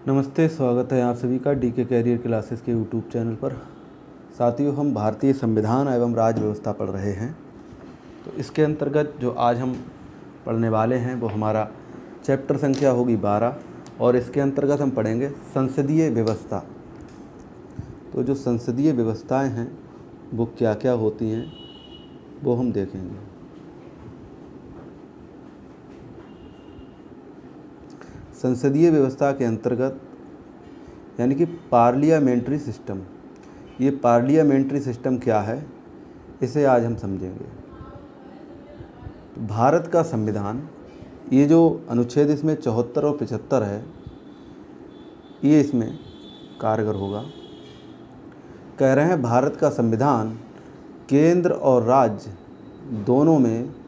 नमस्ते, स्वागत है आप सभी का डीके कैरियर क्लासेस के यूट्यूब चैनल पर। साथियों, हम भारतीय संविधान एवं राज्य व्यवस्था पढ़ रहे हैं। तो इसके अंतर्गत जो आज हम पढ़ने वाले हैं वो हमारा चैप्टर संख्या होगी 12 और इसके अंतर्गत हम पढ़ेंगे संसदीय व्यवस्था। तो जो संसदीय व्यवस्थाएं हैं वो क्या क्या होती हैं वो हम देखेंगे। संसदीय व्यवस्था के अंतर्गत यानी कि पार्लियामेंट्री सिस्टम, ये पार्लियामेंट्री सिस्टम क्या है इसे आज हम समझेंगे। भारत का संविधान, ये जो अनुच्छेद इसमें 74 और 75 है, ये इसमें कारगर होगा। कह रहे हैं भारत का संविधान केंद्र और राज्य दोनों में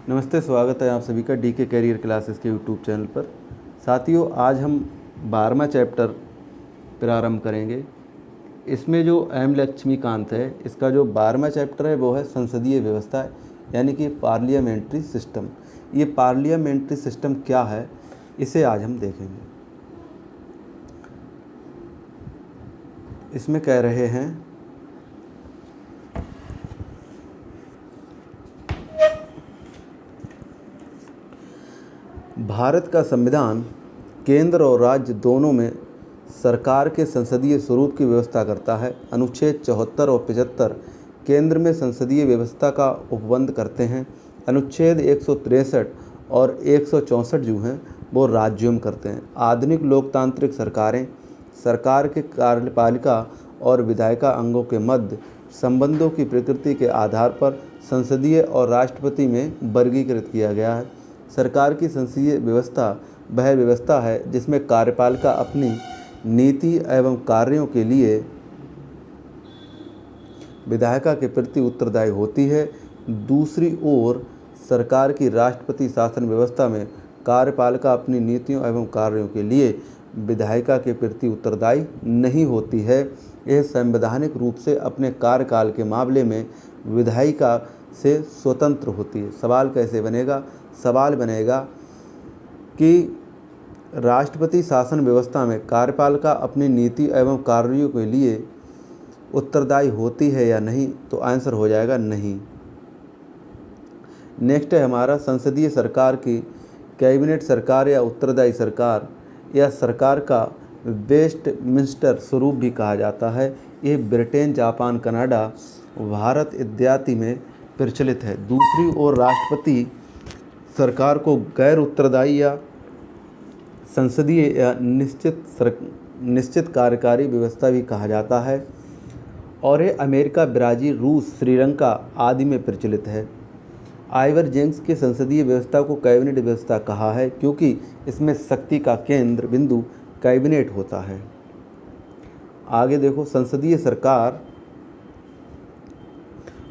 नमस्ते, स्वागत है आप सभी का डीके कैरियर क्लासेस के यूट्यूब चैनल पर। साथियों, आज हम 12वां चैप्टर प्रारंभ करेंगे। इसमें जो एम लक्ष्मीकांत है, इसका जो 12वां चैप्टर है वो है संसदीय व्यवस्था, यानी कि पार्लियामेंट्री सिस्टम। ये पार्लियामेंट्री सिस्टम क्या है इसे आज हम देखेंगे। इसमें कह रहे हैं भारत का संविधान केंद्र और राज्य दोनों में सरकार के संसदीय स्वरूप की व्यवस्था करता है। अनुच्छेद 74 और 75 केंद्र में संसदीय व्यवस्था का उपबंध करते हैं। अनुच्छेद 163 और 164 जो हैं वो राज्यों में करते हैं। आधुनिक लोकतांत्रिक सरकारें सरकार के कार्यपालिका और विधायिका अंगों के मध्य संबंधों की प्रकृति के आधार पर संसदीय और राष्ट्रपति में वर्गीकृत किया गया है। सरकार की संसदीय व्यवस्था वह व्यवस्था है जिसमें कार्यपालिका अपनी नीति एवं कार्यों के लिए विधायिका के प्रति उत्तरदायी होती है। दूसरी ओर सरकार की राष्ट्रपति शासन व्यवस्था में कार्यपालिका अपनी नीतियों एवं कार्यों के लिए विधायिका के प्रति उत्तरदायी नहीं होती है। यह संवैधानिक रूप से अपने कार्यकाल के मामले में विधायिका से स्वतंत्र होती है। सवाल कैसे बनेगा? सवाल बनेगा कि राष्ट्रपति शासन व्यवस्था में कार्यपालिका अपनी नीति एवं कार्यों के लिए उत्तरदायी होती है या नहीं, तो आंसर हो जाएगा नहीं। नेक्स्ट है हमारा संसदीय सरकार की कैबिनेट सरकार या उत्तरदायी सरकार या सरकार का वेस्टमिंस्टर स्वरूप भी कहा जाता है। यह ब्रिटेन, जापान, कनाडा, भारत इत्यादि में प्रचलित है। दूसरी ओर राष्ट्रपति सरकार को गैर उत्तरदायी या संसदीय या निश्चित कार्यकारी व्यवस्था भी कहा जाता है और ये अमेरिका, ब्राज़ील, रूस, श्रीलंका आदि में प्रचलित है। आइवर जेंक्स के संसदीय व्यवस्था को कैबिनेट व्यवस्था कहा है क्योंकि इसमें शक्ति का केंद्र बिंदु कैबिनेट होता है। आगे देखो, संसदीय सरकार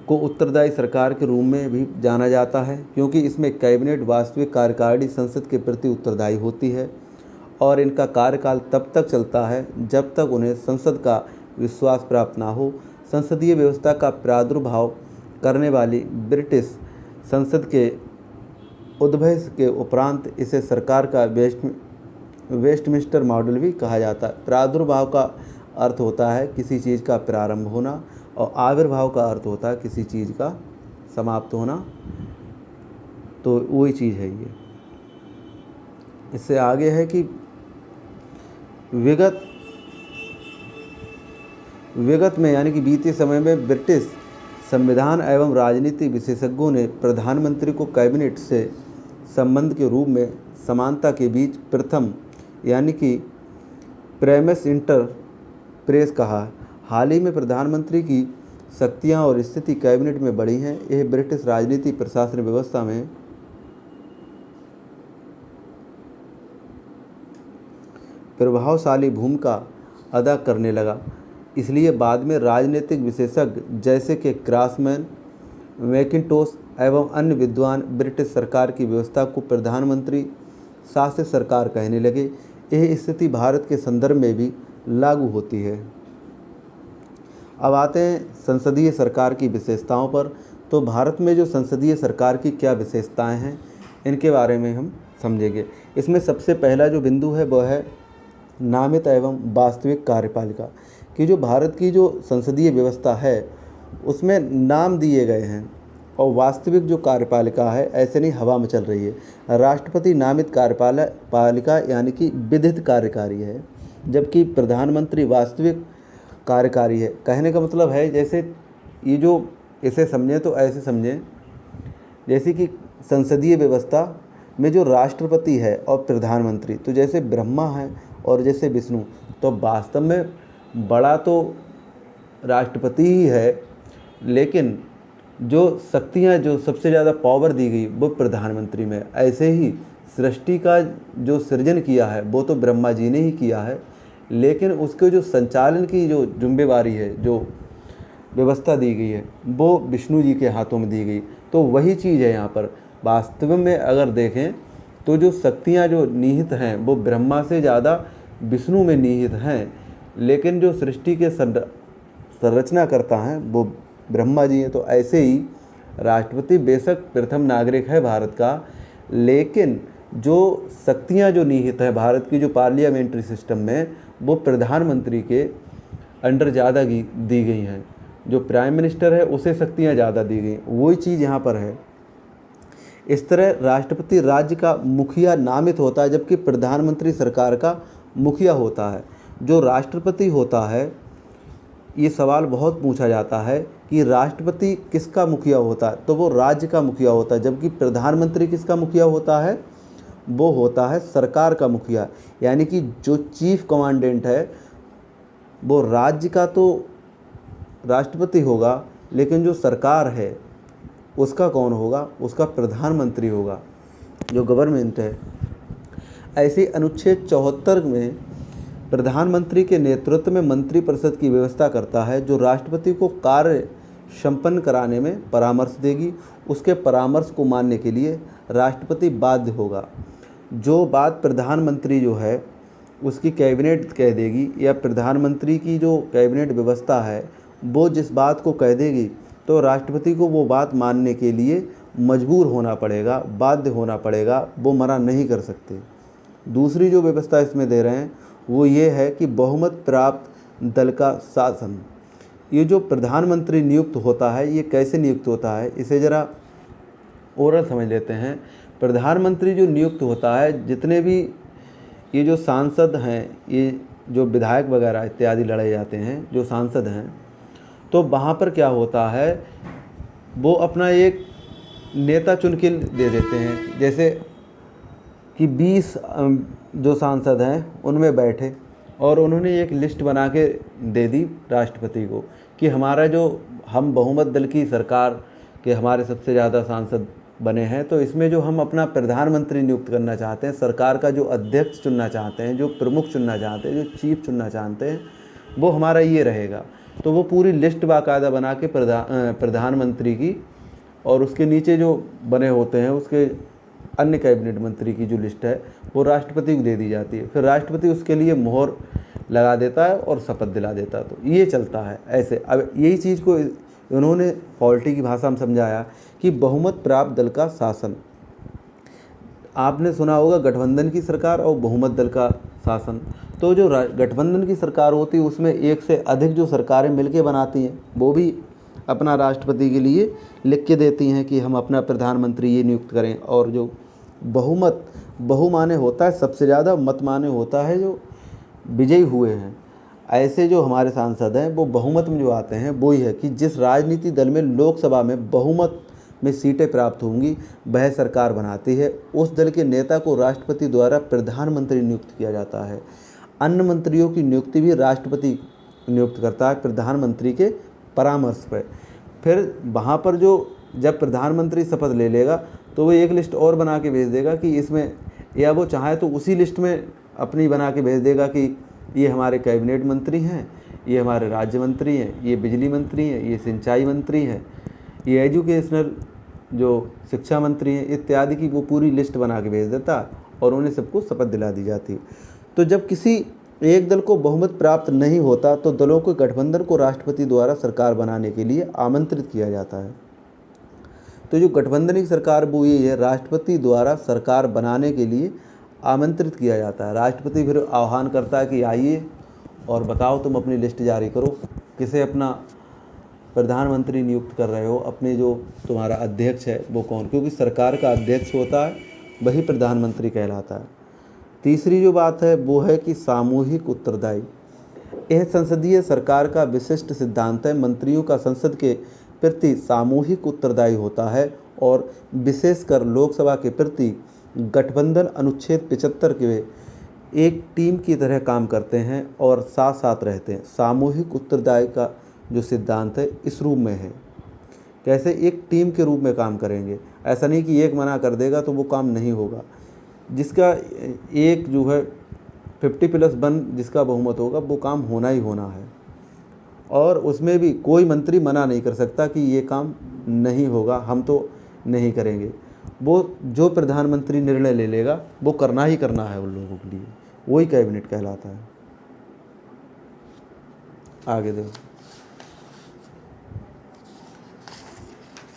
को उत्तरदायी सरकार के रूप में भी जाना जाता है क्योंकि इसमें कैबिनेट वास्तविक कार्यकारिणी संसद के प्रति उत्तरदायी होती है और इनका कार्यकाल तब तक चलता है जब तक उन्हें संसद का विश्वास प्राप्त ना हो। संसदीय व्यवस्था का प्रादुर्भाव करने वाली ब्रिटिश संसद के उद्भव के उपरांत इसे सरकार का वेस्टमिंस्टर मॉडल भी कहा जाता है। प्रादुर्भाव का अर्थ होता है किसी चीज़ का प्रारंभ होना और आविर्भाव का अर्थ होता है किसी चीज़ का समाप्त होना, तो वही चीज़ है ये। इससे आगे है कि विगत में यानी कि बीते समय में ब्रिटिश संविधान एवं राजनीति विशेषज्ञों ने प्रधानमंत्री को कैबिनेट से संबंध के रूप में समानता के बीच प्रथम यानी कि प्रेमिस इंटर प्रेस कहा। हाल ही में प्रधानमंत्री की शक्तियां और स्थिति कैबिनेट में बढ़ी हैं। यह ब्रिटिश राजनीति प्रशासन व्यवस्था में प्रभावशाली भूमिका अदा करने लगा। इसलिए बाद में राजनीतिक विशेषज्ञ जैसे कि क्रॉसमैन, मैकिन्टोश एवं अन्य विद्वान ब्रिटिश सरकार की व्यवस्था को प्रधानमंत्री शासित सरकार कहने लगे। यह स्थिति भारत के संदर्भ में भी लागू होती है। अब आते हैं संसदीय सरकार की विशेषताओं पर। तो भारत में जो संसदीय सरकार की क्या विशेषताएं हैं, इनके बारे में हम समझेंगे। इसमें सबसे पहला जो बिंदु है वह है नामित एवं वास्तविक कार्यपालिका कि जो भारत की जो संसदीय व्यवस्था है उसमें नाम दिए गए हैं और वास्तविक जो कार्यपालिका है ऐसे नहीं हवा में चल रही है। राष्ट्रपति नामित कार्यपालिका यानी कि विधित कार्यकारी है, जबकि प्रधानमंत्री वास्तविक कार्यकारी है। कहने का मतलब है जैसे ये जो इसे समझें तो ऐसे समझें जैसे कि संसदीय व्यवस्था में जो राष्ट्रपति है और प्रधानमंत्री तो जैसे ब्रह्मा है और जैसे विष्णु, तो वास्तव में बड़ा तो राष्ट्रपति ही है, लेकिन जो शक्तियाँ जो सबसे ज़्यादा पावर दी गई वो प्रधानमंत्री में। ऐसे ही सृष्टि का जो सृजन किया है वो तो ब्रह्मा जी ने ही किया है, लेकिन उसके जो संचालन की जो जिम्मेवारी है, जो व्यवस्था दी गई है वो विष्णु जी के हाथों में दी गई। तो वही चीज़ है यहाँ पर। वास्तव में अगर देखें तो जो शक्तियाँ जो निहित हैं वो ब्रह्मा से ज़्यादा विष्णु में निहित हैं, लेकिन जो सृष्टि के संरचना करता है वो ब्रह्मा जी हैं। तो ऐसे ही राष्ट्रपति बेशक प्रथम नागरिक है भारत का, लेकिन जो शक्तियाँ जो निहित है भारत की जो पार्लियामेंट्री सिस्टम में वो प्रधानमंत्री के अंडर ज़्यादा दी गई हैं। जो प्राइम मिनिस्टर है उसे शक्तियाँ ज़्यादा दी गई, वही चीज़ यहाँ पर है। इस तरह राष्ट्रपति राज्य का मुखिया नामित होता है, जबकि प्रधानमंत्री सरकार का मुखिया होता है। जो राष्ट्रपति होता है, ये सवाल बहुत पूछा जाता है कि राष्ट्रपति किसका मुखिया होता है, तो वो राज्य का मुखिया होता है, जबकि प्रधानमंत्री किसका मुखिया होता है, वो होता है सरकार का मुखिया। यानी कि जो चीफ कमांडेंट है वो राज्य का तो राष्ट्रपति होगा, लेकिन जो सरकार है उसका कौन होगा, उसका प्रधानमंत्री होगा, जो गवर्नमेंट है। ऐसे अनुच्छेद 74 में प्रधानमंत्री के नेतृत्व में मंत्रिपरिषद की व्यवस्था करता है, जो राष्ट्रपति को कार्य संपन्न कराने में परामर्श देगी। उसके परामर्श को मानने के लिए राष्ट्रपति बाध्य होगा। जो बात प्रधानमंत्री जो है उसकी कैबिनेट कह देगी या प्रधानमंत्री की जो कैबिनेट व्यवस्था है वो जिस बात को कह देगी, तो राष्ट्रपति को वो बात मानने के लिए मजबूर होना पड़ेगा, बाध्य होना पड़ेगा, वो मना नहीं कर सकते। दूसरी जो व्यवस्था इसमें दे रहे हैं वो ये है कि बहुमत प्राप्त दल का शासन। ये जो प्रधानमंत्री नियुक्त होता है ये कैसे नियुक्त होता है, इसे ज़रा ओरल समझ लेते हैं। प्रधानमंत्री जो नियुक्त होता है, जितने भी ये जो सांसद हैं, ये जो विधायक वगैरह इत्यादि लड़े जाते हैं, जो सांसद हैं, तो वहाँ पर क्या होता है, वो अपना एक नेता चुन के दे देते हैं। जैसे कि 20 जो सांसद हैं उनमें बैठे और उन्होंने एक लिस्ट बना के दे दी राष्ट्रपति को कि हमारा जो हम बहुमत दल की सरकार के हमारे सबसे ज़्यादा सांसद बने हैं, तो इसमें जो हम अपना प्रधानमंत्री नियुक्त करना चाहते हैं, सरकार का जो अध्यक्ष चुनना चाहते हैं, जो प्रमुख चुनना चाहते हैं, जो चीफ चुनना चाहते हैं, वो हमारा ये रहेगा। तो वो पूरी लिस्ट बाकायदा बना के प्रधानमंत्री की और उसके नीचे जो बने होते हैं उसके अन्य कैबिनेट मंत्री की जो लिस्ट है वो राष्ट्रपति को दे दी जाती है। फिर राष्ट्रपति उसके लिए मोहर लगा देता है और शपथ दिला देता है। तो ये चलता है ऐसे। अब यही चीज़ को उन्होंने पॉलिटी की भाषा में समझाया कि बहुमत प्राप्त दल का शासन। आपने सुना होगा गठबंधन की सरकार और बहुमत दल का शासन। तो जो गठबंधन की सरकार होती है उसमें एक से अधिक जो सरकारें मिलके बनाती हैं, वो भी अपना राष्ट्रपति के लिए लिख के देती हैं कि हम अपना प्रधानमंत्री ये नियुक्त करें। और जो बहुमत, बहु माने होता है सबसे ज़्यादा, मत माने होता है जो विजयी हुए हैं। ऐसे जो हमारे सांसद हैं वो बहुमत में जो आते हैं वो ही है कि जिस राजनीति दल में लोकसभा में बहुमत में सीटें प्राप्त होंगी वह सरकार बनाती है। उस दल के नेता को राष्ट्रपति द्वारा प्रधानमंत्री नियुक्त किया जाता है। अन्य मंत्रियों की नियुक्ति भी राष्ट्रपति नियुक्त करता है प्रधानमंत्री के परामर्श पर। फिर वहाँ पर जो जब प्रधानमंत्री शपथ ले लेगा तो वो एक लिस्ट और बना के भेज देगा कि इसमें, या वो चाहे तो उसी लिस्ट में अपनी बना के भेज देगा कि ये हमारे कैबिनेट मंत्री हैं, ये हमारे राज्य मंत्री हैं, ये बिजली मंत्री हैं, ये सिंचाई मंत्री हैं, ये एजुकेशनल जो शिक्षा मंत्री हैं इत्यादि की वो पूरी लिस्ट बना के भेज देता और उन्हें सबको शपथ दिला दी जाती। तो जब किसी एक दल को बहुमत प्राप्त नहीं होता तो दलों के गठबंधन को राष्ट्रपति द्वारा सरकार बनाने के लिए आमंत्रित किया जाता है। तो जो गठबंधन की सरकार वो ये है, राष्ट्रपति द्वारा सरकार बनाने के लिए आमंत्रित किया जाता है। राष्ट्रपति फिर आह्वान करता है कि आइए और बताओ तुम अपनी लिस्ट जारी करो, किसे अपना प्रधानमंत्री नियुक्त कर रहे हो, अपने जो तुम्हारा अध्यक्ष है वो कौन, क्योंकि सरकार का अध्यक्ष होता है वही प्रधानमंत्री कहलाता है। तीसरी जो बात है वो है कि सामूहिक उत्तरदायी। यह संसदीय सरकार का विशिष्ट सिद्धांत है। मंत्रियों का संसद के प्रति सामूहिक उत्तरदायी होता है और विशेषकर लोकसभा के प्रति गठबंधन अनुच्छेद 75 के एक टीम की तरह काम करते हैं और साथ साथ रहते हैं। सामूहिक उत्तरदायी का जो सिद्धांत है इस रूप में है, कैसे एक टीम के रूप में काम करेंगे। ऐसा नहीं कि एक मना कर देगा तो वो काम नहीं होगा। जिसका एक जो है 50+1 जिसका बहुमत होगा वो काम होना ही होना है और उसमें भी कोई मंत्री मना नहीं कर सकता कि ये काम नहीं होगा, हम तो नहीं करेंगे। वो जो प्रधानमंत्री निर्णय ले लेगा वो करना ही करना है उन लोगों के लिए, वही कैबिनेट कहलाता है।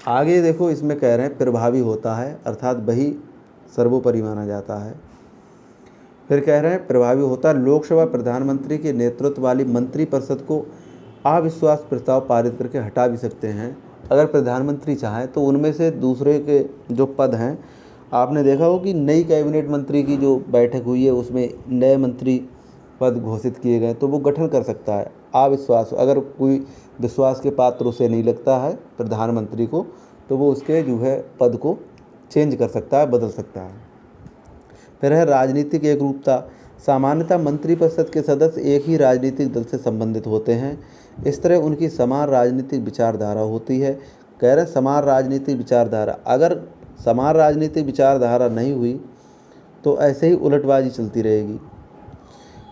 आगे देखो इसमें कह रहे हैं प्रभावी होता है, अर्थात वही सर्वोपरि माना जाता है। फिर कह रहे हैं प्रभावी होता है, लोकसभा प्रधानमंत्री के नेतृत्व वाली मंत्रिपरिषद को अविश्वास प्रस्ताव पारित करके हटा भी सकते हैं अगर प्रधानमंत्री चाहें तो। उनमें से दूसरे के जो पद हैं, आपने देखा हो कि नई कैबिनेट मंत्री की जो बैठक हुई है उसमें नए मंत्री पद घोषित किए गए, तो वो गठन कर सकता है अविश्वास। अगर कोई विश्वास के पात्र उसे नहीं लगता है प्रधानमंत्री को तो वो उसके जो है पद को चेंज कर सकता है, बदल सकता है। फिर है राजनीतिक एकरूपता। सामान्यतः मंत्रिपरिषद के सदस्य एक ही राजनीतिक दल से संबंधित होते हैं, इस तरह उनकी समान राजनीतिक विचारधारा होती है। कह रहे समान राजनीतिक विचारधारा, अगर समान राजनीतिक विचारधारा नहीं हुई तो ऐसे ही उलटबाजी चलती रहेगी।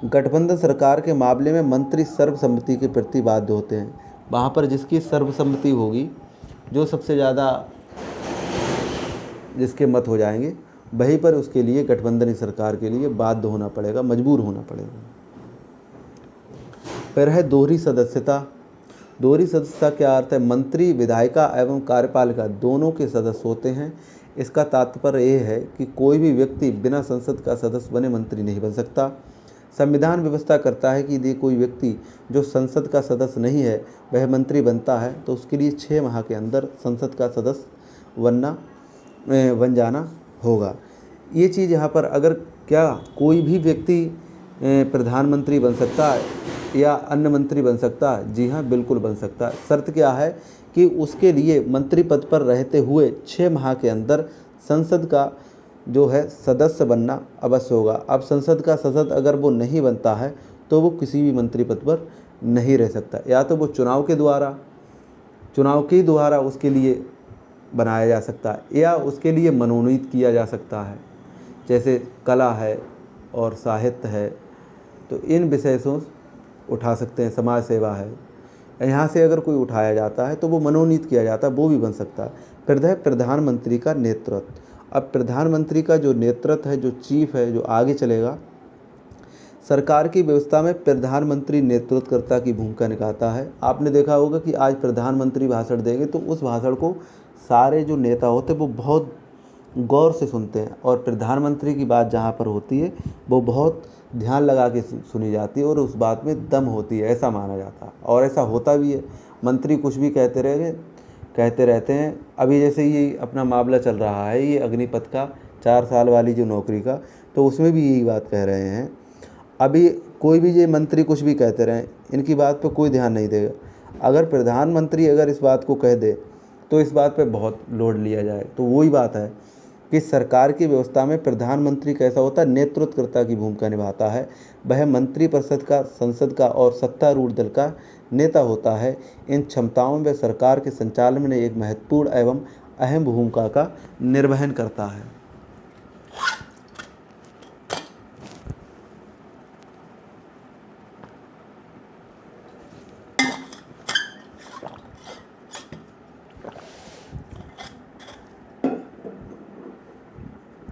गठबंधन सरकार के मामले में मंत्री सर्वसम्मति के प्रति बाध्य होते हैं। वहाँ पर जिसकी सर्वसम्मति होगी, जो सबसे ज़्यादा जिसके मत हो जाएंगे, वहीं पर उसके लिए गठबंधन की सरकार के लिए बाध्य होना पड़ेगा, मजबूर होना पड़ेगा। फिर है दोहरी सदस्यता। दोहरी सदस्यता क्या अर्थ है? मंत्री विधायिका एवं कार्यपालिका दोनों के सदस्य होते हैं। इसका तात्पर्य यह है कि कोई भी व्यक्ति बिना संसद का सदस्य बने मंत्री नहीं बन सकता। संविधान व्यवस्था करता है कि यदि कोई व्यक्ति जो संसद का सदस्य नहीं है वह मंत्री बनता है तो उसके लिए 6 माह के अंदर संसद का सदस्य बन जाना होगा। ये चीज़ यहाँ पर, अगर क्या कोई भी व्यक्ति प्रधानमंत्री बन सकता है या अन्य मंत्री बन सकता है? जी हाँ, बिल्कुल बन सकता है। शर्त क्या है कि उसके लिए मंत्री पद पर रहते हुए 6 माह के अंदर संसद का जो है सदस्य बनना अवश्य होगा। अब संसद का सदस्य अगर वो नहीं बनता है तो वो किसी भी मंत्री पद पर नहीं रह सकता, या तो वो चुनाव के द्वारा उसके लिए बनाया जा सकता है या उसके लिए मनोनीत किया जा सकता है। जैसे कला है और साहित्य है तो इन विषय से उठा सकते हैं, समाज सेवा है, यहाँ से अगर कोई उठाया जाता है तो वो मनोनीत किया जाता है, वो भी बन सकता है। फिर है प्रधानमंत्री का नेतृत्व। अब प्रधानमंत्री का जो नेतृत्व है, जो चीफ है, जो आगे चलेगा, सरकार की व्यवस्था में प्रधानमंत्री नेतृत्वकर्ता की भूमिका निभाता है। आपने देखा होगा कि आज प्रधानमंत्री भाषण देंगे तो उस भाषण को सारे जो नेता होते हैं वो बहुत गौर से सुनते हैं और प्रधानमंत्री की बात जहाँ पर होती है वो बहुत ध्यान लगा के सुनी जाती है और उस बात में दम होती है, ऐसा माना जाता है और ऐसा होता भी है। मंत्री कुछ भी कहते रहते हैं। अभी जैसे ये अपना मामला चल रहा है, ये अग्निपथ का 4 साल वाली जो नौकरी का, तो उसमें भी यही बात कह रहे हैं। अभी कोई भी ये मंत्री कुछ भी कहते रहें, इनकी बात पर कोई ध्यान नहीं देगा। अगर प्रधानमंत्री अगर इस बात को कह दे तो इस बात पे बहुत लोड लिया जाए। तो वही बात है कि सरकार की व्यवस्था में प्रधानमंत्री कैसा होता है? नेतृत्वकर्ता की भूमिका निभाता है। वह मंत्रिपरिषद का, संसद का और सत्तारूढ़ दल का नेता होता है। इन क्षमताओं में सरकार के संचालन में एक महत्वपूर्ण एवं अहम भूमिका का निर्वहन करता है।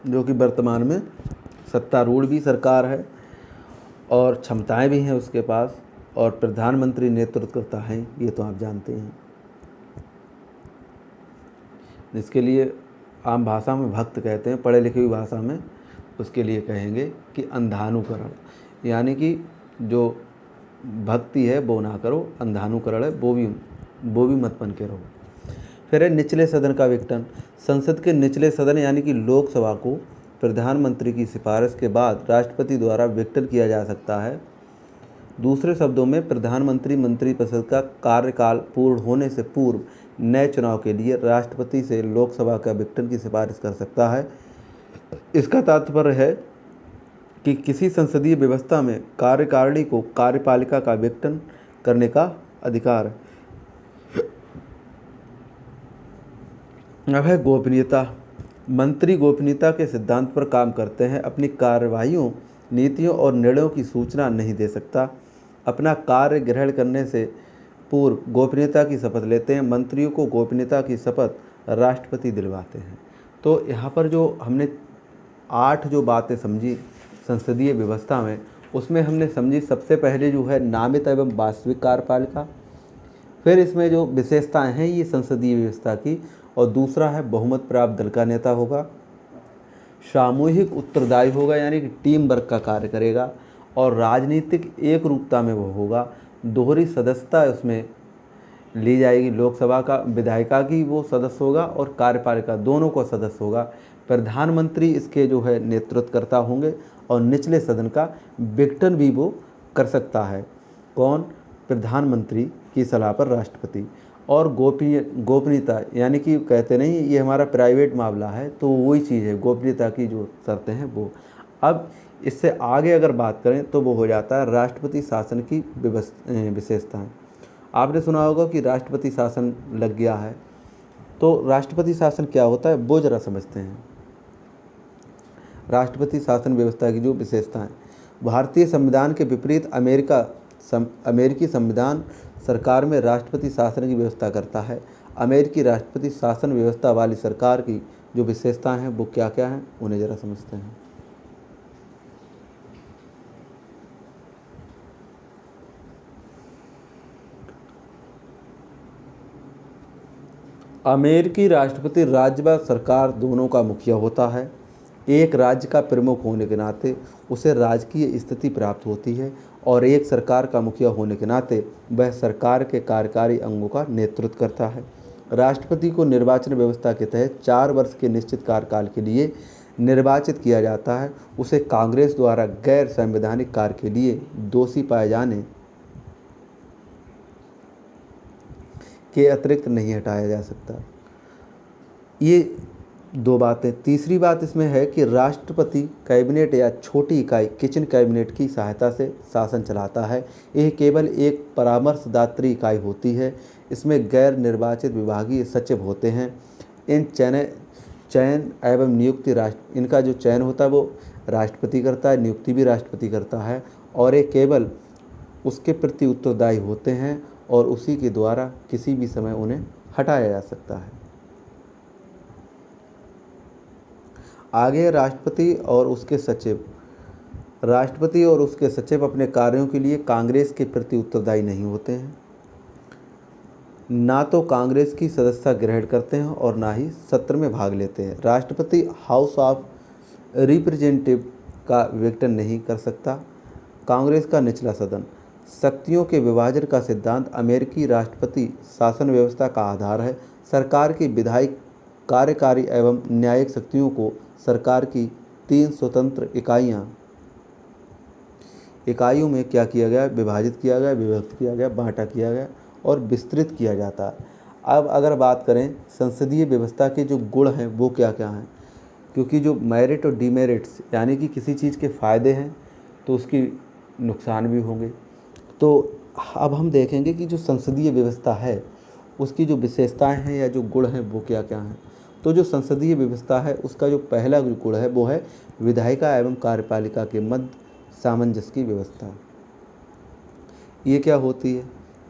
जो कि वर्तमान में सत्तारूढ़ भी सरकार है और क्षमताएं भी हैं उसके पास, और प्रधानमंत्री नेतृत्व करता है, ये तो आप जानते हैं। इसके लिए आम भाषा में भक्त कहते हैं, पढ़े लिखे हुई भाषा में उसके लिए कहेंगे कि अंधानुकरण, यानी कि जो भक्ति है वो ना करो, अंधानुकरण है वो भी मत बन के रहो। फिर है निचले सदन का विघटन। संसद के निचले सदन यानी कि लोकसभा को प्रधानमंत्री की सिफारिश के बाद राष्ट्रपति द्वारा विघटन किया जा सकता है। दूसरे शब्दों में प्रधानमंत्री मंत्रिपरिषद का कार्यकाल पूर्ण होने से पूर्व नए चुनाव के लिए राष्ट्रपति से लोकसभा का विघटन की सिफारिश कर सकता है। इसका तात्पर्य है कि किसी संसदीय व्यवस्था में कार्यकारिणी को कार्यपालिका का विघटन करने का अधिकार है। अब है गोपनीयता। मंत्री गोपनीयता के सिद्धांत पर काम करते हैं। अपनी कार्यवाहियों, नीतियों और निर्णयों की सूचना नहीं दे सकता। अपना कार्य ग्रहण करने से पूर्व गोपनीयता की शपथ लेते हैं। मंत्रियों को गोपनीयता की शपथ राष्ट्रपति दिलवाते हैं। तो यहाँ पर जो हमने 8 जो बातें समझी संसदीय व्यवस्था में, उसमें हमने समझी सबसे पहले जो है नामित एवं वास्तविक कार्यपालिका, फिर इसमें जो विशेषताएं हैं ये संसदीय व्यवस्था की, और दूसरा है बहुमत प्राप्त दल का नेता होगा, सामूहिक उत्तरदायी होगा यानी कि टीम वर्क का कार्य करेगा, और राजनीतिक एक रूपता में वो होगा। दोहरी सदस्यता उसमें ली जाएगी, लोकसभा का विधायिका की वो सदस्य होगा और कार्यपालिका दोनों को सदस्य होगा। प्रधानमंत्री इसके जो है नेतृत्वकर्ता होंगे, और निचले सदन का विघटन भी वो कर सकता है। कौन? प्रधानमंत्री की सलाह पर राष्ट्रपति। और गोपनीयता यानी कि कहते नहीं ये हमारा प्राइवेट मामला है, तो वही चीज़ है गोपनीयता की जो शर्तें हैं वो। अब इससे आगे अगर बात करें तो वो हो जाता है राष्ट्रपति शासन की विशेषताएं। आपने सुना होगा कि राष्ट्रपति शासन लग गया है, तो राष्ट्रपति शासन क्या होता है वो ज़रा समझते हैं। राष्ट्रपति शासन व्यवस्था की जो विशेषताएं, भारतीय संविधान के विपरीत अमेरिकी संविधान सरकार में राष्ट्रपति शासन की व्यवस्था करता है। अमेरिकी राष्ट्रपति शासन व्यवस्था वाली सरकार की जो विशेषताएं हैं वो क्या क्या हैं उन्हें ज़रा समझते हैं। अमेरिकी राष्ट्रपति राज्य व सरकार दोनों का मुखिया होता है। एक राज्य का प्रमुख होने के नाते उसे राजकीय स्थिति प्राप्त होती है, और एक सरकार का मुखिया होने के नाते वह सरकार के कार्यकारी अंगों का नेतृत्व करता है। राष्ट्रपति को निर्वाचन व्यवस्था के तहत 4 वर्ष के निश्चित कार्यकाल के लिए निर्वाचित किया जाता है। उसे कांग्रेस द्वारा गैर संवैधानिक कार्य के लिए दोषी पाए जाने के अतिरिक्त नहीं हटाया जा सकता। ये 2 बातें। तीसरी बात इसमें है कि राष्ट्रपति कैबिनेट या छोटी इकाई किचन कैबिनेट की सहायता से शासन चलाता है। यह केवल एक परामर्शदात्री इकाई होती है। इसमें गैर निर्वाचित विभागीय सचिव होते हैं। इन चयन एवं नियुक्ति इनका जो चयन होता है वो राष्ट्रपति करता है, नियुक्ति भी राष्ट्रपति करता है, और ये केवल उसके प्रति उत्तरदायी होते हैं और उसी के द्वारा किसी भी समय उन्हें हटाया जा सकता है। आगे राष्ट्रपति और उसके सचिव। राष्ट्रपति और उसके सचिव अपने कार्यों के लिए कांग्रेस के प्रति उत्तरदायी नहीं होते हैं। ना तो कांग्रेस की सदस्यता ग्रहण करते हैं और ना ही सत्र में भाग लेते हैं। राष्ट्रपति हाउस ऑफ रिप्रेजेंटेटिव का विघटन नहीं कर सकता। कांग्रेस का निचला सदन। शक्तियों के विभाजन का सिद्धांत अमेरिकी राष्ट्रपति शासन व्यवस्था का आधार है। सरकार की विधायी, कार्यकारी एवं न्यायिक शक्तियों को सरकार की 3 स्वतंत्र इकाइयों में क्या किया गया? विभाजित किया गया, विभक्त किया गया, बांटा किया गया और विस्तृत किया जाता है। अब अगर बात करें संसदीय व्यवस्था के जो गुण हैं वो क्या क्या हैं, क्योंकि जो मेरिट और डीमेरिट्स यानी कि किसी चीज़ के फ़ायदे हैं तो उसकी नुकसान भी होंगे। तो अब हम देखेंगे कि जो संसदीय व्यवस्था है उसकी जो विशेषताएं हैं या जो गुण हैं वो क्या क्या हैं। तो जो संसदीय व्यवस्था है उसका जो पहला जो गुण है वो है विधायिका एवं कार्यपालिका के मध्य सामंजस्य की व्यवस्था। ये क्या होती है?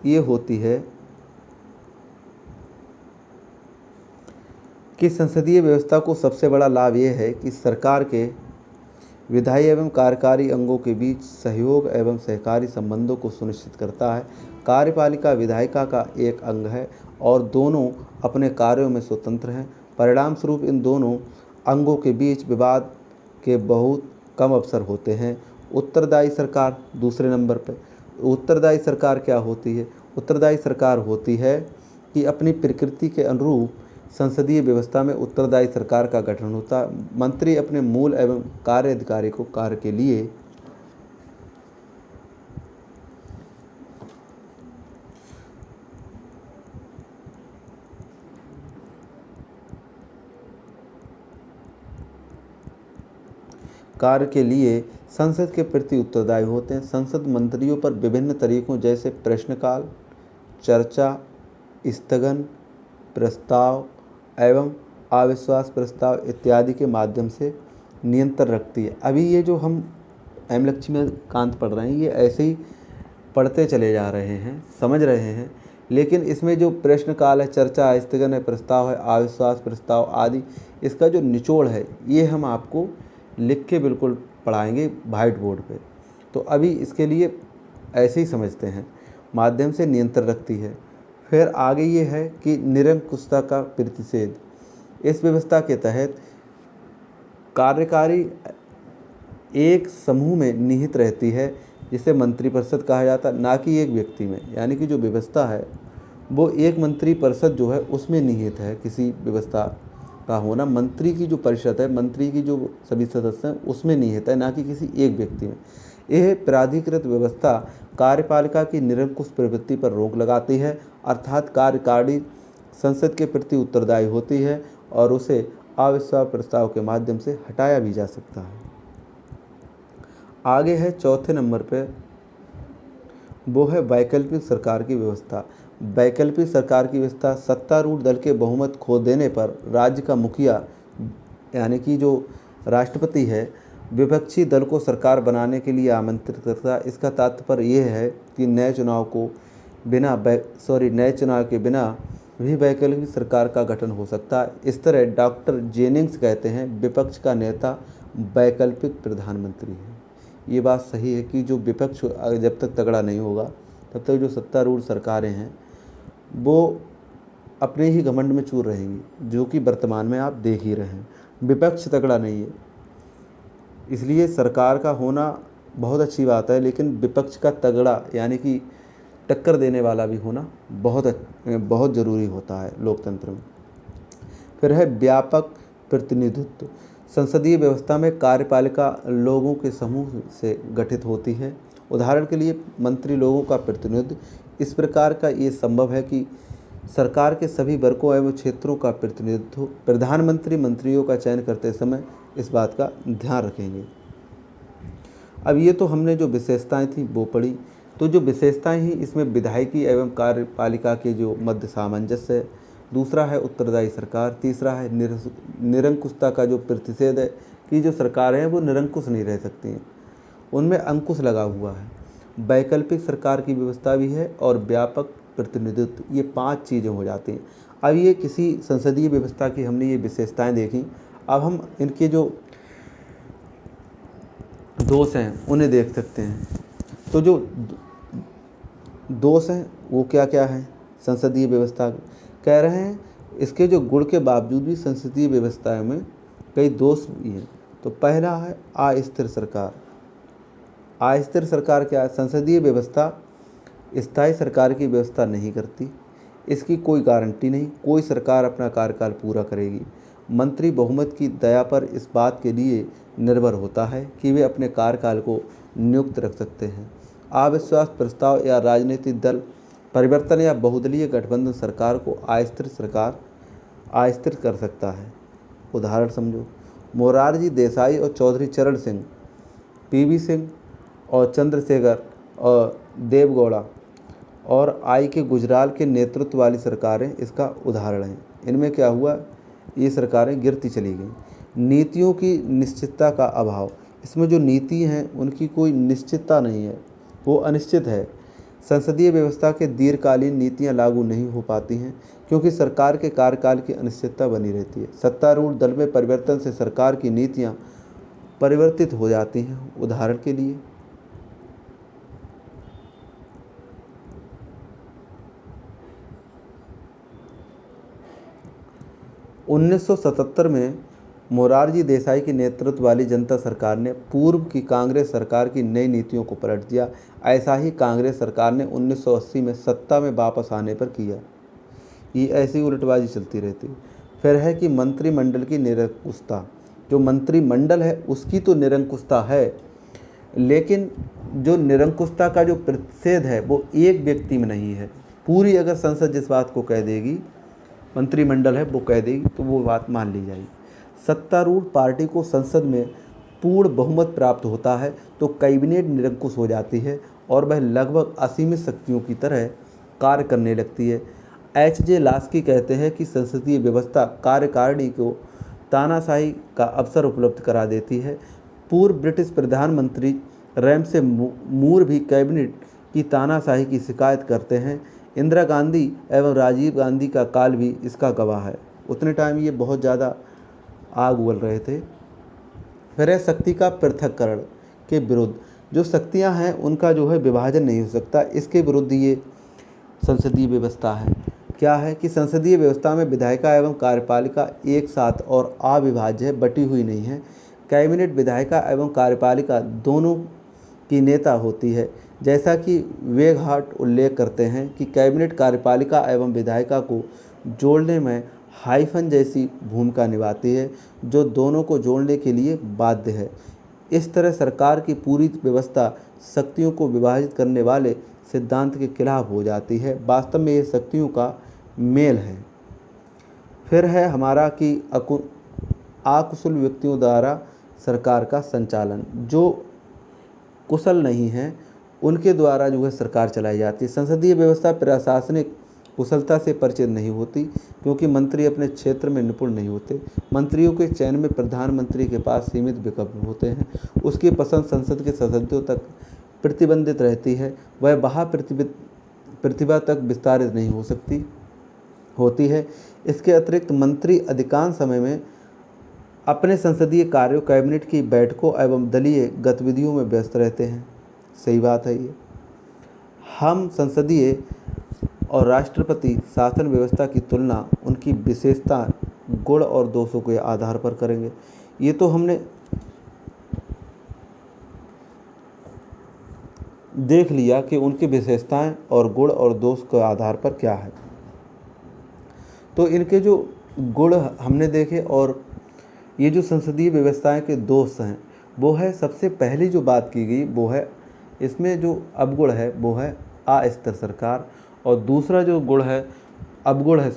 ये होती है कि संसदीय व्यवस्था को सबसे बड़ा लाभ ये है कि सरकार के विधायी एवं कार्यकारी अंगों के बीच सहयोग एवं सहकारी संबंधों को सुनिश्चित करता है। कार्यपालिका विधायिका का एक अंग है और दोनों अपने कार्यों में स्वतंत्र हैं। परिणाम स्वरूप इन दोनों अंगों के बीच विवाद के बहुत कम अवसर होते हैं। उत्तरदायी सरकार दूसरे नंबर पर। उत्तरदायी सरकार क्या होती है? उत्तरदायी सरकार होती है कि अपनी प्रकृति के अनुरूप संसदीय व्यवस्था में उत्तरदायी सरकार का गठन होता है। मंत्री अपने मूल एवं कार्य अधिकारी को कार्य के लिए संसद के प्रति उत्तरदायी होते हैं। संसद मंत्रियों पर विभिन्न तरीकों जैसे प्रश्नकाल, चर्चा, स्थगन प्रस्ताव एवं अविश्वास प्रस्ताव इत्यादि के माध्यम से नियंत्रण रखती है। अभी ये जो हम एम लक्ष्मीकांत पढ़ रहे हैं ये ऐसे ही पढ़ते चले जा रहे हैं, समझ रहे हैं, लेकिन इसमें जो प्रश्नकाल है, चर्चा है, स्थगन है, प्रस्ताव है, अविश्वास प्रस्ताव आदि, इसका जो निचोड़ है ये हम आपको लिख के बिल्कुल पढ़ाएंगे व्हाइट बोर्ड पे। तो अभी इसके लिए ऐसे ही समझते हैं, माध्यम से नियंत्रण रखती है। फिर आगे ये है कि निरंकुशता का प्रतिषेध। इस व्यवस्था के तहत कार्यकारी एक समूह में निहित रहती है जिसे मंत्रिपरिषद कहा जाता है, ना कि एक व्यक्ति में। यानी कि जो व्यवस्था है वो एक मंत्रिपरिषद जो है उसमें निहित है। किसी व्यवस्था का होना मंत्री की जो परिषद है, मंत्री की जो सभी सदस्य हैं उसमें निहित है, ना कि किसी एक व्यक्ति में। यह प्राधिकृत व्यवस्था कार्यपालिका की निरंकुश प्रवृत्ति पर रोक लगाती है, अर्थात कार्यकारिणी संसद के प्रति उत्तरदायी होती है और उसे अविश्वास प्रस्ताव के माध्यम से हटाया भी जा सकता है। आगे है चौथे नंबर पे, वो है वैकल्पिक सरकार की व्यवस्था। वैकल्पिक सरकार की व्यवस्था सत्तारूढ़ दल के बहुमत खो देने पर राज्य का मुखिया यानी कि जो राष्ट्रपति है विपक्षी दल को सरकार बनाने के लिए आमंत्रित करता है। इसका तात्पर्य यह है कि नए चुनाव के बिना भी वैकल्पिक सरकार का गठन हो सकता है। इस तरह डॉक्टर जेनिंग्स कहते हैं विपक्ष का नेता वैकल्पिक प्रधानमंत्री है। ये बात सही है कि जो विपक्ष जब तक तगड़ा नहीं होगा तब तक जो सत्तारूढ़ सरकारें हैं वो अपने ही घमंड में चूर रहेंगी, जो कि वर्तमान में आप देख ही रहे हैं। विपक्ष तगड़ा नहीं है, इसलिए सरकार का होना बहुत अच्छी बात है, लेकिन विपक्ष का तगड़ा यानी कि टक्कर देने वाला भी होना बहुत ज़रूरी होता है लोकतंत्र में। फिर है व्यापक प्रतिनिधित्व। संसदीय व्यवस्था में कार्यपालिका लोगों के समूह से गठित होती है। उदाहरण के लिए मंत्री लोगों का प्रतिनिधित्व। इस प्रकार का ये संभव है कि सरकार के सभी वर्गों एवं क्षेत्रों का प्रतिनिधित्व। प्रधानमंत्री मंत्रियों का चयन करते समय इस बात का ध्यान रखेंगे। अब ये तो हमने जो विशेषताएं थी वो पढ़ी, तो जो विशेषताएं ही इसमें विधायिकी एवं कार्यपालिका के जो मध्य सामंजस्य है। दूसरा है उत्तरदायी सरकार। तीसरा है निरंकुशता का जो प्रतिषेध है कि जो सरकारें हैं वो निरंकुश नहीं रह सकती हैं, उनमें अंकुश लगा हुआ है। वैकल्पिक सरकार की व्यवस्था भी है और व्यापक प्रतिनिधित्व, ये 5 चीज़ें हो जाती हैं। अब ये किसी संसदीय व्यवस्था की हमने ये विशेषताएं देखी। अब हम इनके जो दोष हैं उन्हें देख सकते हैं। तो जो दोष हैं वो क्या क्या हैं संसदीय व्यवस्था कह रहे हैं, इसके जो गुण के बावजूद भी संसदीय व्यवस्था में कई दोष भी हैं। तो पहला है अस्थिर सरकार। अस्थिर सरकार क्या है? संसदीय व्यवस्था स्थायी सरकार की व्यवस्था नहीं करती, इसकी कोई गारंटी नहीं, कोई सरकार अपना कार्यकाल पूरा करेगी। मंत्री बहुमत की दया पर इस बात के लिए निर्भर होता है कि वे अपने कार्यकाल को नियुक्त रख सकते हैं। अविश्वास प्रस्ताव या राजनीतिक दल परिवर्तन या बहुदलीय गठबंधन सरकार को अस्थिर कर सकता है। उदाहरण समझो, मोरारजी देसाई और चौधरी चरण सिंह, पीवी सिंह और चंद्रशेखर और देवगौड़ा और के गुजराल के नेतृत्व वाली सरकारें इसका उदाहरण हैं। इनमें क्या हुआ, ये सरकारें गिरती चली गईं। नीतियों की निश्चितता का अभाव। इसमें जो नीति हैं उनकी कोई निश्चितता नहीं है, वो अनिश्चित है। संसदीय व्यवस्था के दीर्घकालीन नीतियां लागू नहीं हो पाती हैं क्योंकि सरकार के कार्यकाल की अनिश्चितता बनी रहती है। सत्तारूढ़ दल में परिवर्तन से सरकार की नीतियां परिवर्तित हो जाती हैं। उदाहरण के लिए 1977 में मोरारजी देसाई के नेतृत्व वाली जनता सरकार ने पूर्व की कांग्रेस सरकार की नई नीतियों को पलट दिया। ऐसा ही कांग्रेस सरकार ने 1980 में सत्ता में वापस आने पर किया। ये ऐसी उलटबाजी चलती रहती। फिर है कि मंत्रिमंडल की निरंकुशता। जो मंत्रिमंडल है उसकी तो निरंकुशता है, लेकिन जो निरंकुशता का जो प्रतिषेध है वो एक व्यक्ति में नहीं है। पूरी अगर संसद जिस बात को कह देगी, मंत्रिमंडल है वो कह देगी, तो वो बात मान ली जाएगी। सत्तारूढ़ पार्टी को संसद में पूर्ण बहुमत प्राप्त होता है तो कैबिनेट निरंकुश हो जाती है और वह लगभग असीमित शक्तियों की तरह कार्य करने लगती है। H.J. लास्की कहते हैं कि संसदीय व्यवस्था कार्यकारिणी को तानाशाही का अवसर उपलब्ध करा देती है। पूर्व ब्रिटिश प्रधानमंत्री रैमसे मूर भी कैबिनेट की तानाशाही की शिकायत करते हैं। इंदिरा गांधी एवं राजीव गांधी का काल भी इसका गवाह है। उतने टाइम ये बहुत ज़्यादा आग उगल रहे थे। फिर है शक्ति का पृथक्करण के विरुद्ध। जो शक्तियां हैं उनका जो है विभाजन नहीं हो सकता, इसके विरुद्ध ये संसदीय व्यवस्था है। क्या है कि संसदीय व्यवस्था में विधायिका एवं कार्यपालिका एक साथ और अविभाज्य है, बटी हुई नहीं है। कैबिनेट विधायिका एवं कार्यपालिका दोनों की नेता होती है। जैसा कि वेगहार्ट उल्लेख करते हैं कि कैबिनेट कार्यपालिका एवं विधायिका को जोड़ने में हाइफन जैसी भूमिका निभाती है, जो दोनों को जोड़ने के लिए बाध्य है। इस तरह सरकार की पूरी व्यवस्था शक्तियों को विभाजित करने वाले सिद्धांत के खिलाफ हो जाती है। वास्तव में ये शक्तियों का मेल है। फिर है हमारा कि अकुशल व्यक्तियों द्वारा सरकार का संचालन। जो कुशल नहीं हैं उनके द्वारा जो है सरकार चलाई जाती है। संसदीय व्यवस्था प्रशासनिक कुशलता से परिचित नहीं होती क्योंकि मंत्री अपने क्षेत्र में निपुण नहीं होते। मंत्रियों के चयन में प्रधानमंत्री के पास सीमित विकल्प होते हैं। उसकी पसंद संसद के सदस्यों तक प्रतिबंधित रहती है। वह बाह्य प्रतिभा तक विस्तारित नहीं होती है। इसके अतिरिक्त मंत्री अधिकांश समय में अपने संसदीय कार्यों, कैबिनेट की बैठकों एवं दलीय गतिविधियों में व्यस्त रहते हैं। सही बात है ये। हम संसदीय और राष्ट्रपति शासन व्यवस्था की तुलना उनकी विशेषता, गुण और दोषों के आधार पर करेंगे। ये तो हमने देख लिया कि उनकी विशेषताएं और गुण और दोष के आधार पर क्या है। तो इनके जो गुण हमने देखे और ये जो संसदीय व्यवस्थाएं के दोष हैं वो है, सबसे पहली जो बात की गई वो है, इसमें जो अवगुण है वो है अस्थिर सरकार, और दूसरा जो अवगुण है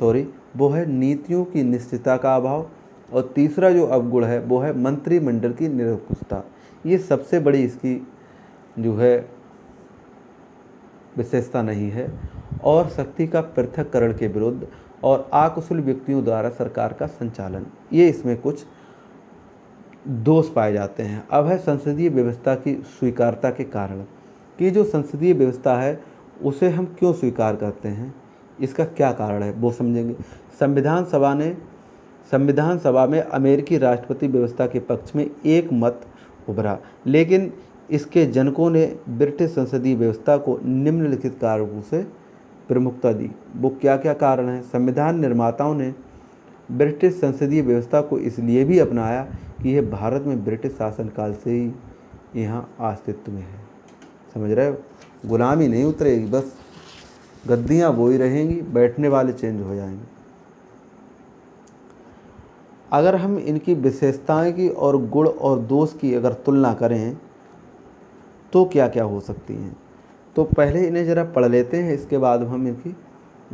वो है नीतियों की निश्चितता का अभाव, और तीसरा जो अवगुण है वो है मंत्रिमंडल की निरंकुशता। ये सबसे बड़ी इसकी जो है विशेषता नहीं है। और शक्ति का पृथक्करण के विरुद्ध और अकुशल व्यक्तियों द्वारा सरकार का संचालन, ये इसमें कुछ दोष पाए जाते हैं। अब है संसदीय व्यवस्था की स्वीकारता के कारण कि जो संसदीय व्यवस्था है उसे हम क्यों स्वीकार करते हैं, इसका क्या कारण है वो समझेंगे। संविधान सभा में अमेरिकी राष्ट्रपति व्यवस्था के पक्ष में एक मत उभरा, लेकिन इसके जनकों ने ब्रिटिश संसदीय व्यवस्था को निम्नलिखित कारणों से प्रमुखता दी। वो क्या क्या कारण हैं? संविधान निर्माताओं ने ब्रिटिश संसदीय व्यवस्था को इसलिए भी अपनाया कि यह भारत में ब्रिटिश शासनकाल से ही यहाँ अस्तित्व में है। समझ रहे हो? गुलामी नहीं उतरेगी, बस गद्दियाँ वो ही रहेंगी, बैठने वाले चेंज हो जाएंगे। अगर हम इनकी विशेषताएं की और गुण और दोष की अगर तुलना करें तो क्या क्या हो सकती हैं, तो पहले इन्हें ज़रा पढ़ लेते हैं, इसके बाद हम इनकी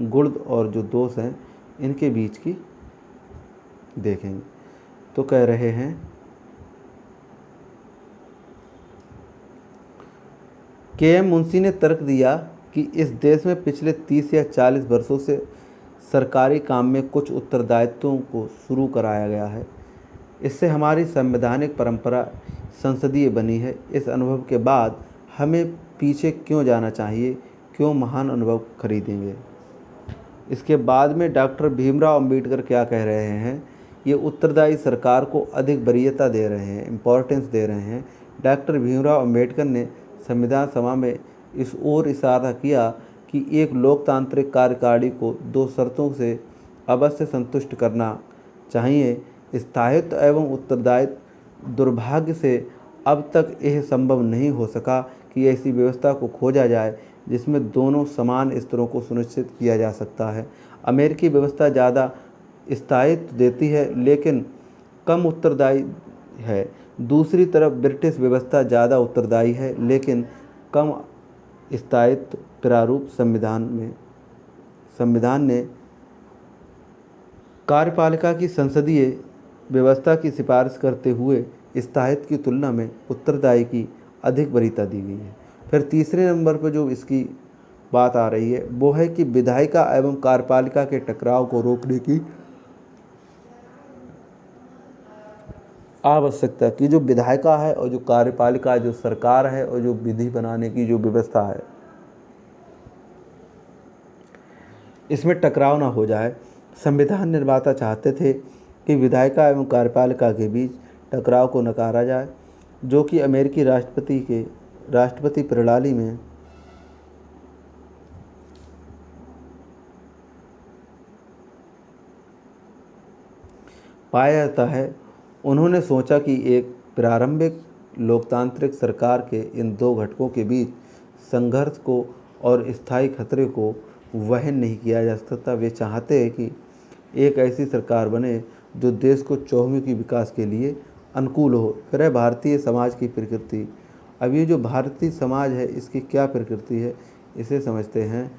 गुण और जो दोष हैं इनके बीच की देखेंगे। तो कह रहे हैं के.एम. मुंशी ने तर्क दिया कि इस देश में पिछले 30 या 40 वर्षों से सरकारी काम में कुछ उत्तरदायित्वों को शुरू कराया गया है। इससे हमारी संवैधानिक परंपरा संसदीय बनी है। इस अनुभव के बाद हमें पीछे क्यों जाना चाहिए, क्यों महान अनुभव खरीदेंगे। इसके बाद में डॉक्टर भीमराव अंबेडकर क्या कह रहे हैं, ये उत्तरदायी सरकार को अधिक वरीयता दे रहे हैं, इम्पोर्टेंस दे रहे हैं। डॉक्टर भीमराव अंबेडकर ने संविधान सभा में इस ओर इशारा किया कि एक लोकतांत्रिक कार्यकारिणी को 2 शर्तों से अवश्य संतुष्ट करना चाहिए, स्थायित्व एवं उत्तरदायित्व। दुर्भाग्य से अब तक यह संभव नहीं हो सका कि ऐसी व्यवस्था को खोजा जाए जिसमें दोनों समान स्तरों को सुनिश्चित किया जा सकता है। अमेरिकी व्यवस्था ज़्यादा स्थायित्व देती है लेकिन कम उत्तरदायी है। दूसरी तरफ ब्रिटिश व्यवस्था ज़्यादा उत्तरदायी है लेकिन कम स्थायित्व। प्रारूप संविधान ने कार्यपालिका की संसदीय व्यवस्था की सिफारिश करते हुए स्थायित्व की तुलना में उत्तरदायी की अधिक वरीयता दी गई है। फिर तीसरे नंबर पर जो इसकी बात आ रही है वो है कि विधायिका एवं कार्यपालिका के टकराव को रोकने की आवश्यकता। की जो विधायिका है और जो कार्यपालिका, जो सरकार है और जो विधि बनाने की जो व्यवस्था है, इसमें टकराव ना हो जाए। संविधान निर्माता चाहते थे कि विधायिका एवं कार्यपालिका के बीच टकराव को नकारा जाए, जो कि अमेरिकी राष्ट्रपति प्रणाली में पाया जाता है। उन्होंने सोचा कि एक प्रारंभिक लोकतांत्रिक सरकार के इन 2 घटकों के बीच संघर्ष को और स्थायी खतरे को वहन नहीं किया जा सकता। वे चाहते हैं कि एक ऐसी सरकार बने जो देश को चहुमुखी विकास के लिए अनुकूल हो। फिर है भारतीय समाज की प्रकृति। अब ये जो भारतीय समाज है इसकी क्या प्रकृति है, इसे समझते हैं।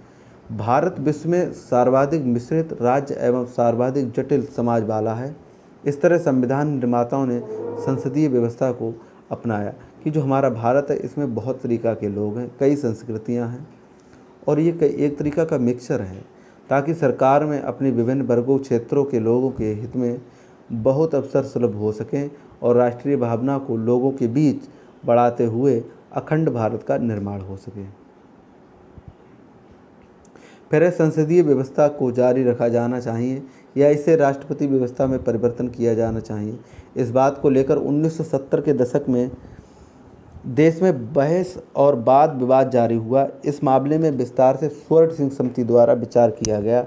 भारत विश्व में सर्वाधिक मिश्रित राज्य एवं सर्वाधिक जटिल समाज वाला है। इस तरह संविधान निर्माताओं ने संसदीय व्यवस्था को अपनाया कि जो हमारा भारत है इसमें बहुत तरीक़ा के लोग हैं, कई संस्कृतियां हैं और ये एक तरीक़ा का मिक्सचर है, ताकि सरकार में अपने विभिन्न वर्गों क्षेत्रों के लोगों के हित में बहुत अवसर सुलभ हो सकें और राष्ट्रीय भावना को लोगों के बीच बढ़ाते हुए अखंड भारत का निर्माण हो सके। फिर संसदीय व्यवस्था को जारी रखा जाना चाहिए या इसे राष्ट्रपति व्यवस्था में परिवर्तन किया जाना चाहिए। इस बात को लेकर 1970 के दशक में देश में बहस और वाद विवाद जारी हुआ। इस मामले में विस्तार से स्वर्ण सिंह समिति द्वारा विचार किया गया,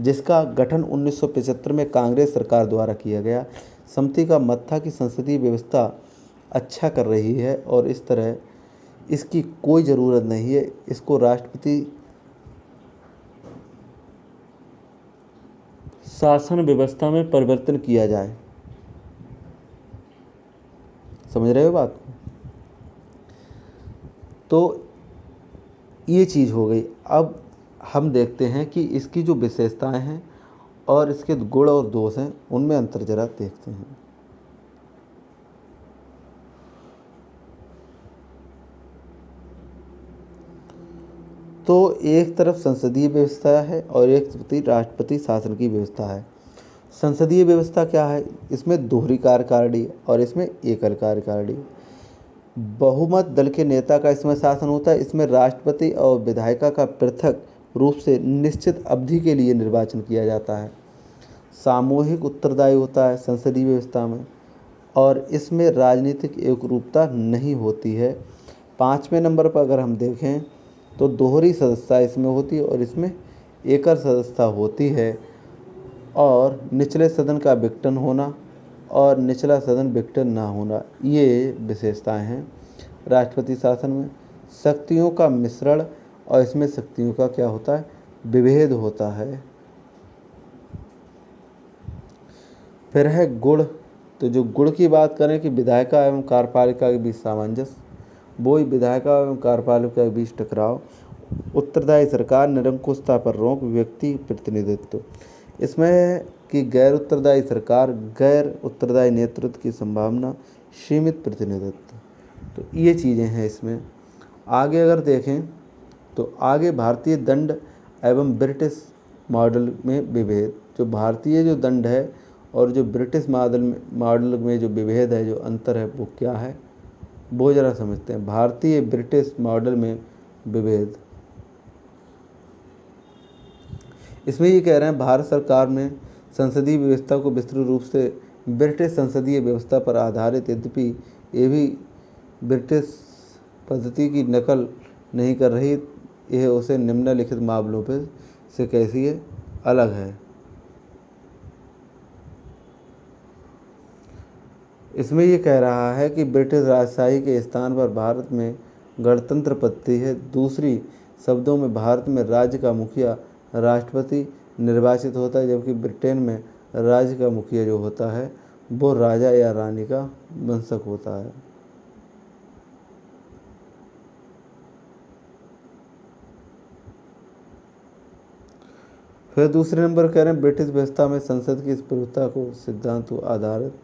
जिसका गठन 1975 में कांग्रेस सरकार द्वारा किया गया। समिति का मत था कि संसदीय व्यवस्था अच्छा कर रही है और इस तरह इसकी कोई ज़रूरत नहीं है, इसको राष्ट्रपति शासन व्यवस्था में परिवर्तन किया जाए। समझ रहे हो बात को? तो ये चीज़ हो गई। अब हम देखते हैं कि इसकी जो विशेषताएं हैं और इसके गुण और दोष हैं उनमें अंतर जरा देखते हैं। तो एक तरफ संसदीय व्यवस्था है और एक राष्ट्रपति शासन की व्यवस्था है। संसदीय व्यवस्था क्या है? इसमें दोहरी कार्यकारिणी और इसमें एकल कार्यकारिणी। बहुमत दल के नेता का इसमें शासन होता है। इसमें राष्ट्रपति और विधायिका का पृथक रूप से निश्चित अवधि के लिए निर्वाचन किया जाता है। सामूहिक उत्तरदायी होता है संसदीय व्यवस्था में और इसमें राजनीतिक एकरूपता नहीं होती है। 5वें नंबर पर अगर हम देखें तो दोहरी सदस्यता इसमें होती है और इसमें एकल सदस्यता होती है। और निचले सदन का विघटन होना और निचला सदन विघटन ना होना, ये विशेषताएं हैं राष्ट्रपति शासन में। शक्तियों का मिश्रण और इसमें शक्तियों का क्या होता है? विभेद होता है। फिर है गुण। तो जो गुण की बात करें कि विधायिका एवं कार्यपालिका के बीच सामंजस्य, वो ही विधायिका एवं कार्यपालिका के बीच टकराव, उत्तरदायी सरकार, निरंकुशता पर रोक, व्यक्ति प्रतिनिधित्व। इसमें कि गैर उत्तरदायी सरकार, गैर उत्तरदायी नेतृत्व की संभावना, सीमित प्रतिनिधित्व। तो ये चीज़ें हैं इसमें। आगे अगर देखें तो आगे भारतीय दंड एवं ब्रिटिश मॉडल में विभेद। जो भारतीय जो दंड है और जो ब्रिटिश मॉडल में जो विभेद है, जो अंतर है, वो क्या है वो ज़रा समझते हैं। भारतीय ब्रिटिश मॉडल में विभेद। इसमें ये कह रहे हैं भारत सरकार में संसदीय व्यवस्था को विस्तृत रूप से ब्रिटिश संसदीय व्यवस्था पर आधारित, यद्यपि ये भी ब्रिटिश पद्धति की नकल नहीं कर रही, यह उसे निम्नलिखित मामलों पर से कैसी है अलग है। इसमें ये कह रहा है कि ब्रिटिश राजशाही के स्थान पर भारत में गणतंत्र पद्धति है। दूसरी शब्दों में भारत में राज्य का मुखिया राष्ट्रपति निर्वाचित होता है, जबकि ब्रिटेन में राज्य का मुखिया जो होता है वो राजा या रानी का वंशक होता है। फिर दूसरे नंबर कह रहे हैं ब्रिटिश व्यवस्था में संसद की इस प्रभुता को सिद्धांत आधारित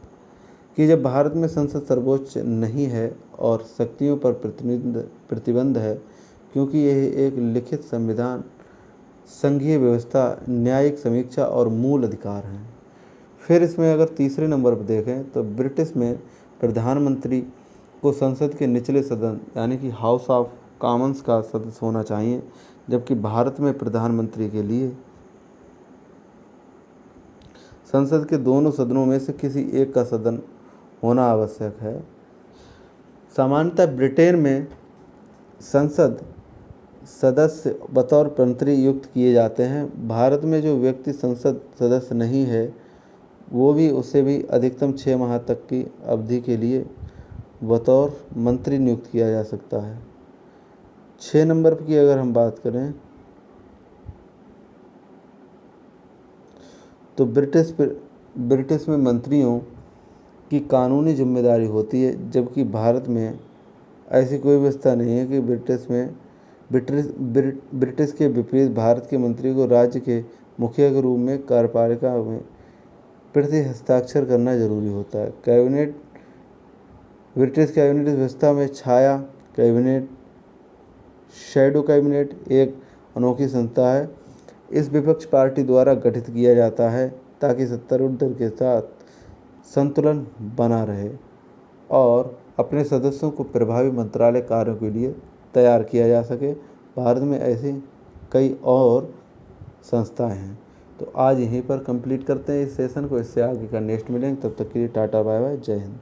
कि जब भारत में संसद सर्वोच्च नहीं है और शक्तियों पर प्रतिबंध है, क्योंकि यह एक लिखित संविधान, संघीय व्यवस्था, न्यायिक समीक्षा और मूल अधिकार हैं। फिर इसमें अगर तीसरे नंबर पर देखें तो ब्रिटिश में प्रधानमंत्री को संसद के निचले सदन यानी कि हाउस ऑफ कॉमन्स का सदस्य होना चाहिए, जबकि भारत में प्रधानमंत्री के लिए संसद के दोनों सदनों में से किसी एक का सदन होना आवश्यक है। सामान्यतः ब्रिटेन में संसद सदस्य बतौर मंत्री नियुक्त किए जाते हैं। भारत में जो व्यक्ति संसद सदस्य नहीं है वो भी उसे भी अधिकतम 6 माह तक की अवधि के लिए बतौर मंत्री नियुक्त किया जा सकता है। 6 नंबर की अगर हम बात करें तो ब्रिटिश में मंत्रियों की कानूनी जिम्मेदारी होती है, जबकि भारत में ऐसी कोई व्यवस्था नहीं है कि ब्रिटिश के विपरीत भारत के मंत्री को राज्य के मुखिया के रूप में कार्यपालिका में प्रति हस्ताक्षर करना जरूरी होता है। कैबिनेट ब्रिटिश कैबिनेट व्यवस्था में छाया कैबिनेट, शैडो कैबिनेट एक अनोखी संस्था है। इस विपक्ष पार्टी द्वारा गठित किया जाता है ताकि सत्तारूढ़ दल के साथ संतुलन बना रहे और अपने सदस्यों को प्रभावी मंत्रालय कार्यों के लिए तैयार किया जा सके। भारत में ऐसी कई और संस्थाएं हैं। तो आज यहीं पर कंप्लीट करते हैं इस सेशन को, इससे आगे का नेक्स्ट मिलेंगे। तब तक के लिए टाटा बाय बाय, जय हिंद।